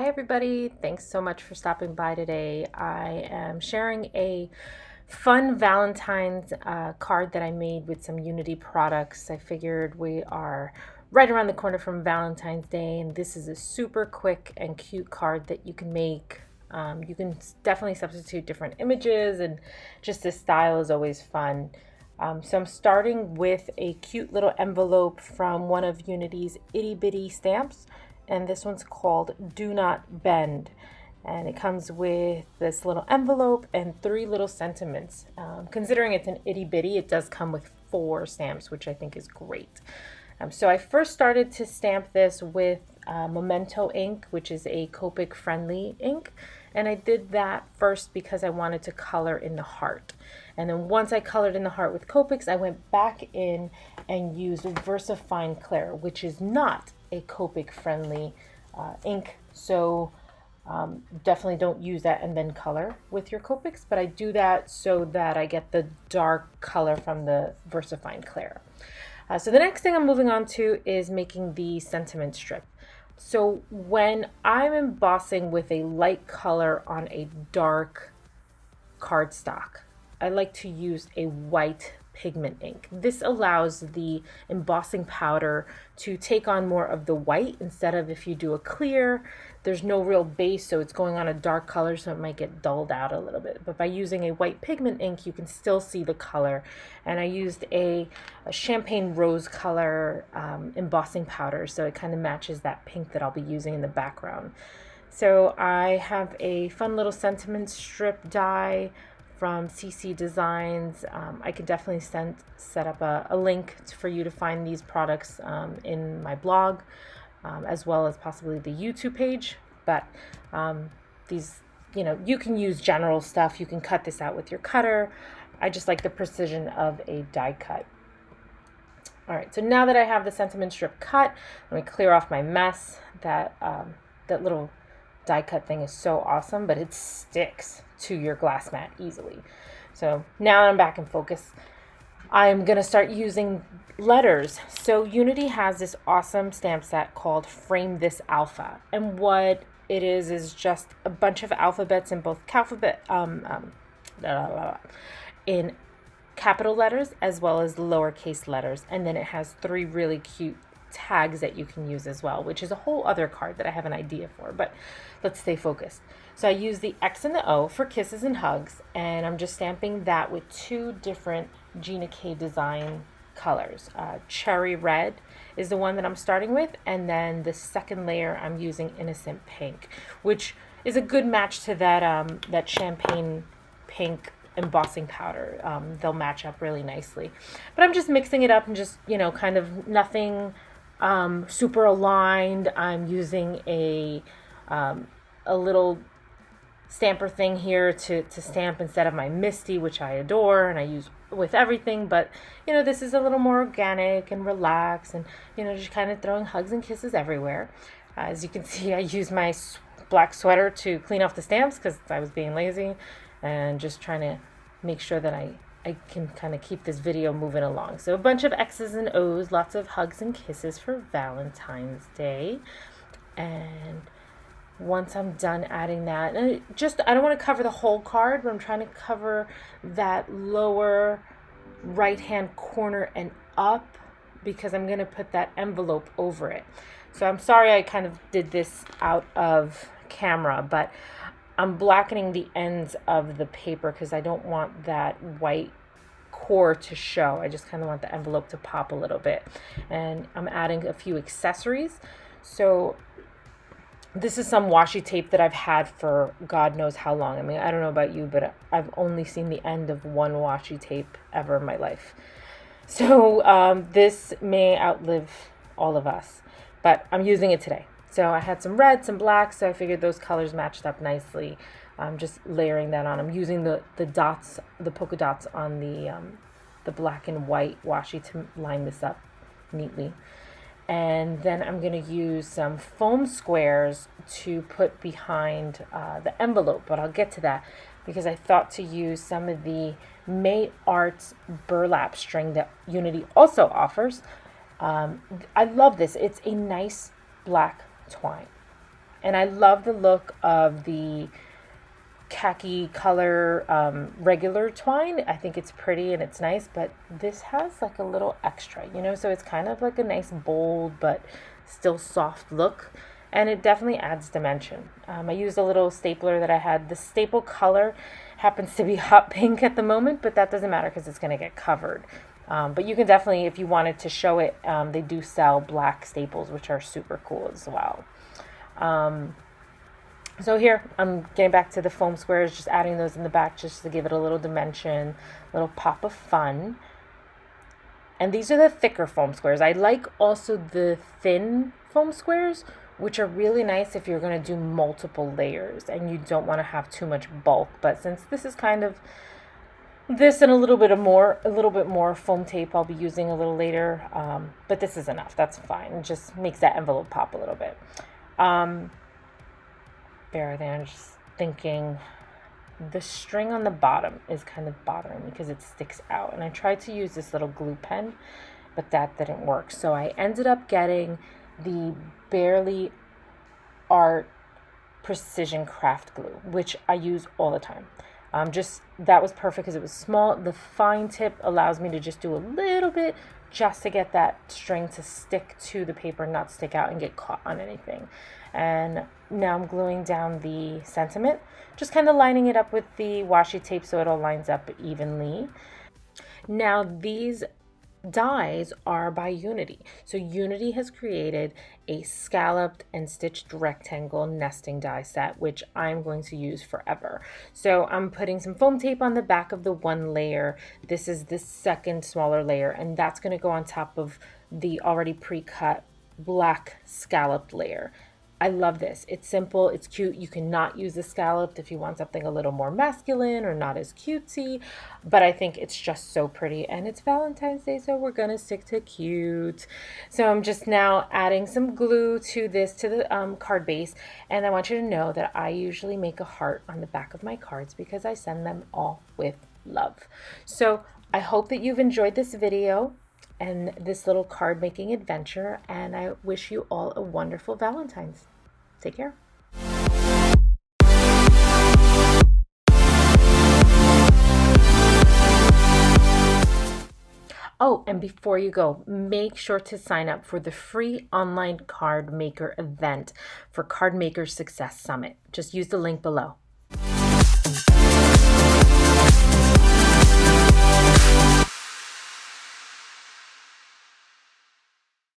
Hi, everybody. Thanks so much for stopping by today. I am sharing a fun Valentine's card that I made with some Unity products. I figured we are right around the corner from Valentine's Day, and this is a super quick and cute card that you can make. You can definitely substitute different images, and just the style is always fun. So I'm starting with a cute little envelope from one of Unity's itty bitty stamps, and this one's called Do Not Bend. And it comes with this little envelope and three little sentiments. Considering it's an itty bitty, it does come with four stamps, which I think is great. So I first started to stamp this with Memento ink, which is a Copic friendly ink. And I did that first because I wanted to color in the heart. And then once I colored in the heart with Copics, I went back in and used VersaFine Clear, which is not a Copic friendly ink. So definitely don't use that and then color with your Copics, but I do that so that I get the dark color from the VersaFine Clear. So the next thing I'm moving on to is making the sentiment strip. So when I'm embossing with a light color on a dark cardstock, I like to use a white pigment ink. This allows the embossing powder to take on more of the white instead of if you do a clear, there's no real base, so it's going on a dark color, so it might get dulled out a little bit. But by using a white pigment ink, you can still see the color. And I used a champagne rose color embossing powder, so it kind of matches that pink that I'll be using in the background. So I have a fun little sentiment strip die from CC Designs. I could definitely set up a link for you to find these products in my blog, as well as possibly the YouTube page. But these, you can use general stuff. You can cut this out with your cutter. I just like the precision of a die cut. All right, so now that I have the sentiment strip cut, let me clear off my mess. That little die cut thing is so awesome, but it sticks to your glass mat easily. So now I'm back in focus. I'm going to start using letters. So Unity has this awesome stamp set called Frame This Alpha. And what it is just a bunch of alphabets in both in capital letters as well as lowercase letters. And then it has three really cute tags that you can use as well, which is a whole other card that I have an idea for, but let's stay focused. So I use the X and the O for kisses and hugs, and I'm just stamping that with two different Gina K design colors. Cherry red is the one that I'm starting with, and then the second layer I'm using innocent pink, which is a good match to that champagne pink embossing powder. They'll match up really nicely, but I'm just mixing it up and just kind of nothing super aligned. I'm using a little stamper thing here to stamp instead of my Misty, which I adore and I use with everything, but this is a little more organic and relaxed, and just kind of throwing hugs and kisses everywhere. As you can see, I use my black sweater to clean off the stamps because I was being lazy and just trying to make sure that I can kind of keep this video moving along. So a bunch of X's and O's, lots of hugs and kisses for Valentine's Day. And once I'm done adding that, and I don't want to cover the whole card, but I'm trying to cover that lower right hand corner and up because I'm going to put that envelope over it. So I'm sorry I kind of did this out of camera, but I'm blackening the ends of the paper because I don't want that white core to show. I just kind of want the envelope to pop a little bit. And I'm adding a few accessories. So this is some washi tape that I've had for God knows how long. I mean, I don't know about you, but I've only seen the end of one washi tape ever in my life. So this may outlive all of us, but I'm using it today. So I had some red, some black, so I figured those colors matched up nicely. I'm just layering that on. I'm using the dots, the polka dots on the black and white washi to line this up neatly. And then I'm going to use some foam squares to put behind the envelope, but I'll get to that because I thought to use some of the May Arts burlap string that Unity also offers. I love this. It's a nice black twine, And I love the look of the khaki color regular twine. I think it's pretty and it's nice, but this has like a little extra, so it's kind of like a nice bold but still soft look, and it definitely adds dimension. I used a little stapler that I had. The staple color happens to be hot pink at the moment, but that doesn't matter because it's going to get covered. But you can definitely, if you wanted to show it, they do sell black staples, which are super cool as well. So here, I'm getting back to the foam squares, just adding those in the back just to give it a little dimension, a little pop of fun. And these are the thicker foam squares. I like also the thin foam squares, which are really nice if you're going to do multiple layers and you don't want to have too much bulk. But since this is kind of this and a little bit more foam tape I'll be using a little later, but this is enough. That's fine. It just makes that envelope pop a little bit. There, I'm just thinking the string on the bottom is kind of bothering me because it sticks out, and I tried to use this little glue pen, but that didn't work. So I ended up getting the Barely Art Precision Craft Glue, which I use all the time. Just that was perfect because it was small. The fine tip allows me to just do a little bit just to get that string to stick to the paper, not stick out and get caught on anything. And now I'm gluing down the sentiment, just kind of lining it up with the washi tape so it all lines up evenly. Now these dies are by Unity. So Unity has created a scalloped and stitched rectangle nesting die set, which I'm going to use forever. So I'm putting some foam tape on the back of the one layer. This is the second smaller layer, and that's going to go on top of the already pre-cut black scalloped layer. I love this. It's simple, it's cute. You cannot use the scalloped if you want something a little more masculine or not as cutesy, but I think it's just so pretty, and it's Valentine's Day, so we're gonna stick to cute. So I'm just now adding some glue to this, to the card base, and I want you to know that I usually make a heart on the back of my cards because I send them all with love. So I hope that you've enjoyed this video and this little card making adventure, and I wish you all a wonderful Valentine's. Take care. Oh, and before you go, make sure to sign up for the free online card maker event for Card Maker Success Summit. Just use the link below.